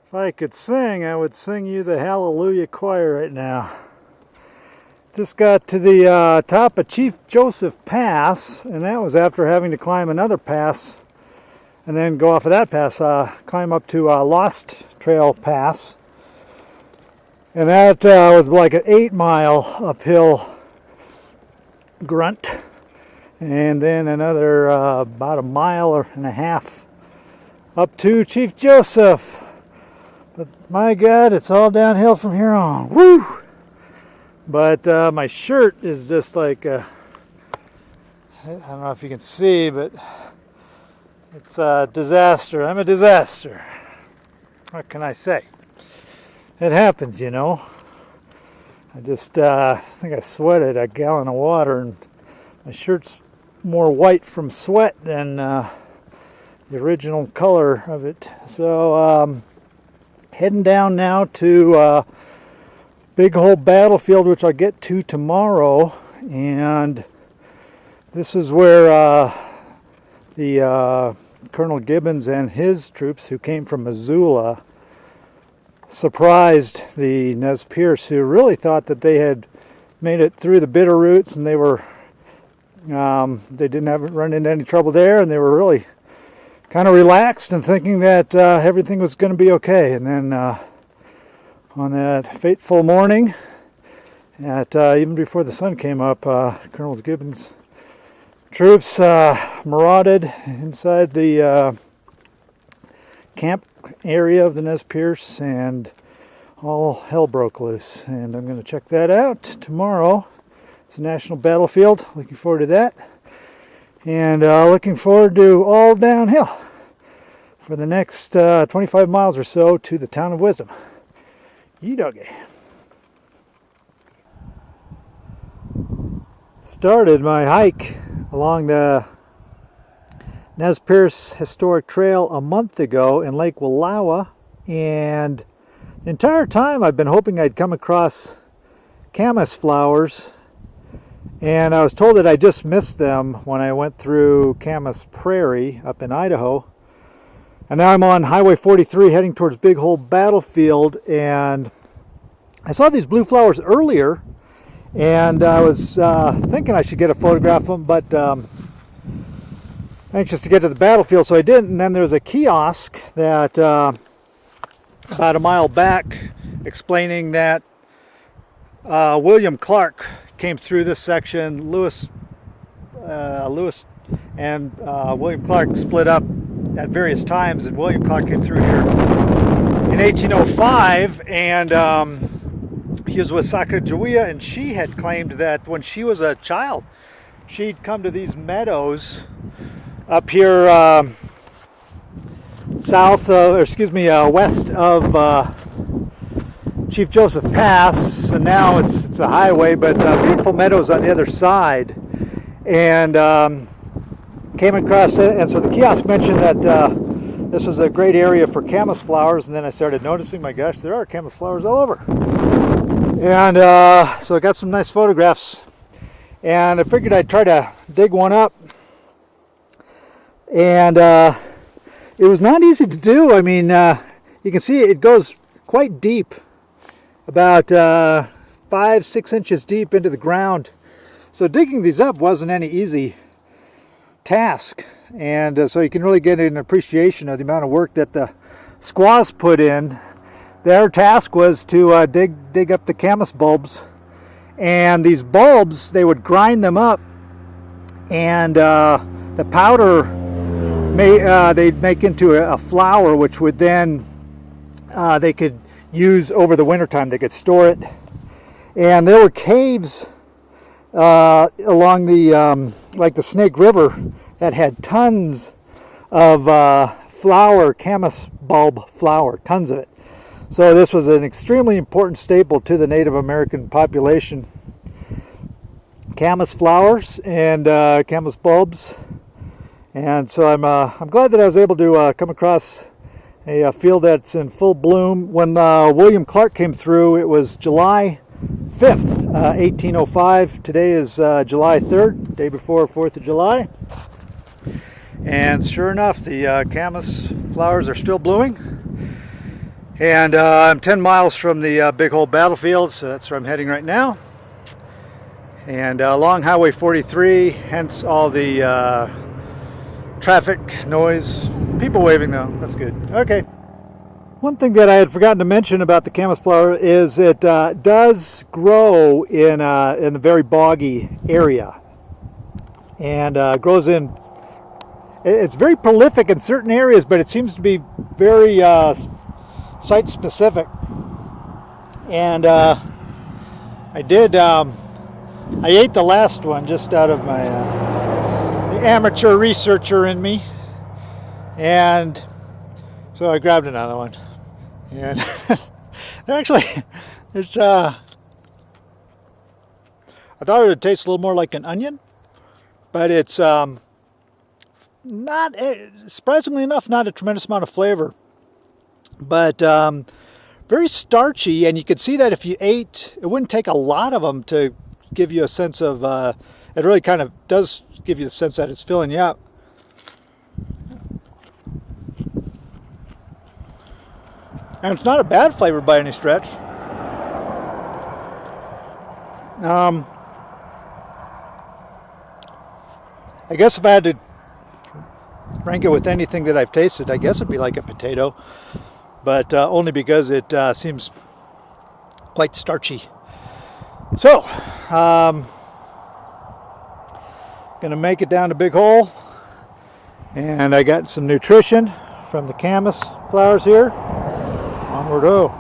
If I could sing, I would sing you the Hallelujah Choir right now. Just got to the top of Chief Joseph Pass, and that was after having to climb another pass and then go off of that pass, climb up to Lost Trail Pass. And that was like an 8-mile uphill grunt, and then another about a mile and a half up to Chief Joseph. But my God, it's all downhill from here on. Woo! But my shirt is just like, I don't know if you can see, but it's a disaster. I'm a disaster. What can I say? It happens, you know. I just, I think I sweated a gallon of water, and my shirt's more white from sweat than the original color of it. So, heading down now to Big Hole Battlefield, which I'll get to tomorrow, and this is where the Colonel Gibbons and his troops, who came from Missoula, surprised the Nez Perce, who really thought that they had made it through the bitter roots, and they were they didn't have run into any trouble there, and they were really kind of relaxed and thinking that everything was going to be okay. And then on that fateful morning, at even before the sun came up, Colonel Gibbons' troops marauded inside the camp area of the Nez Perce, and all hell broke loose. And I'm going to check that out tomorrow. It's a national battlefield. Looking forward to that. And looking forward to all downhill for the next 25 miles or so to the town of Wisdom. Ye doggy. Started my hike along the Nez Perce Historic Trail a month ago in Lake Wallowa, and the entire time I've been hoping I'd come across camas flowers, and I was told that I just missed them when I went through Camas Prairie up in Idaho. And now I'm on Highway 43 heading towards Big Hole Battlefield, and I saw these blue flowers earlier, and I was thinking I should get a photograph of them, but anxious to get to the battlefield, so I didn't. And then there was a kiosk that about a mile back explaining that William Clark came through this section. Lewis and William Clark split up at various times, and William Clark came through here in 1805, and he was with Sacagawea, and she had claimed that when she was a child, she'd come to these meadows up here west of Chief Joseph Pass, and now it's a highway, but beautiful meadows on the other side, and came across it. And so the kiosk mentioned that this was a great area for camas flowers, and then I started noticing, my gosh, there are camas flowers all over. And so I got some nice photographs, and I figured I'd try to dig one up. And it was not easy to do. I mean, you can see it goes quite deep, about 5-6 inches deep into the ground. So digging these up wasn't any easy task. And so you can really get an appreciation of the amount of work that the squaws put in. Their task was to dig up the camas bulbs. And these bulbs, they would grind them up, and the powder they'd make into a flour, which would then they could use over the wintertime. They could store it. And there were caves along the like the Snake River that had tons of flour, camas bulb flour, tons of it. So this was an extremely important staple to the Native American population. Camas flowers and camas bulbs. And so I'm glad that I was able to come across a field that's in full bloom. When William Clark came through, it was July 5th, 1805. Today is July 3rd, day before 4th of July. And sure enough, the camas flowers are still blooming. And I'm 10 miles from the Big Hole battlefield, so that's where I'm heading right now. And along Highway 43, hence all the traffic noise. People waving though, that's good. Okay. One thing that I had forgotten to mention about the camas flower is it does grow in a very boggy area, and grows in. It's very prolific in certain areas, but it seems to be very site specific. And I ate the last one just out of my the amateur researcher in me, and so I grabbed another one. And actually, it's I thought it would taste a little more like an onion, but it's not, surprisingly enough, not a tremendous amount of flavor, but very starchy. And you could see that if you ate, it wouldn't take a lot of them to give you a sense of, it really kind of does give you the sense that it's filling you up. And it's not a bad flavor by any stretch. I guess if I had to rank it with anything that I've tasted, I guess it'd be like a potato, but only because it seems quite starchy. So, gonna make it down to Big Hole, and I got some nutrition from the camas flowers here. Onward, oh.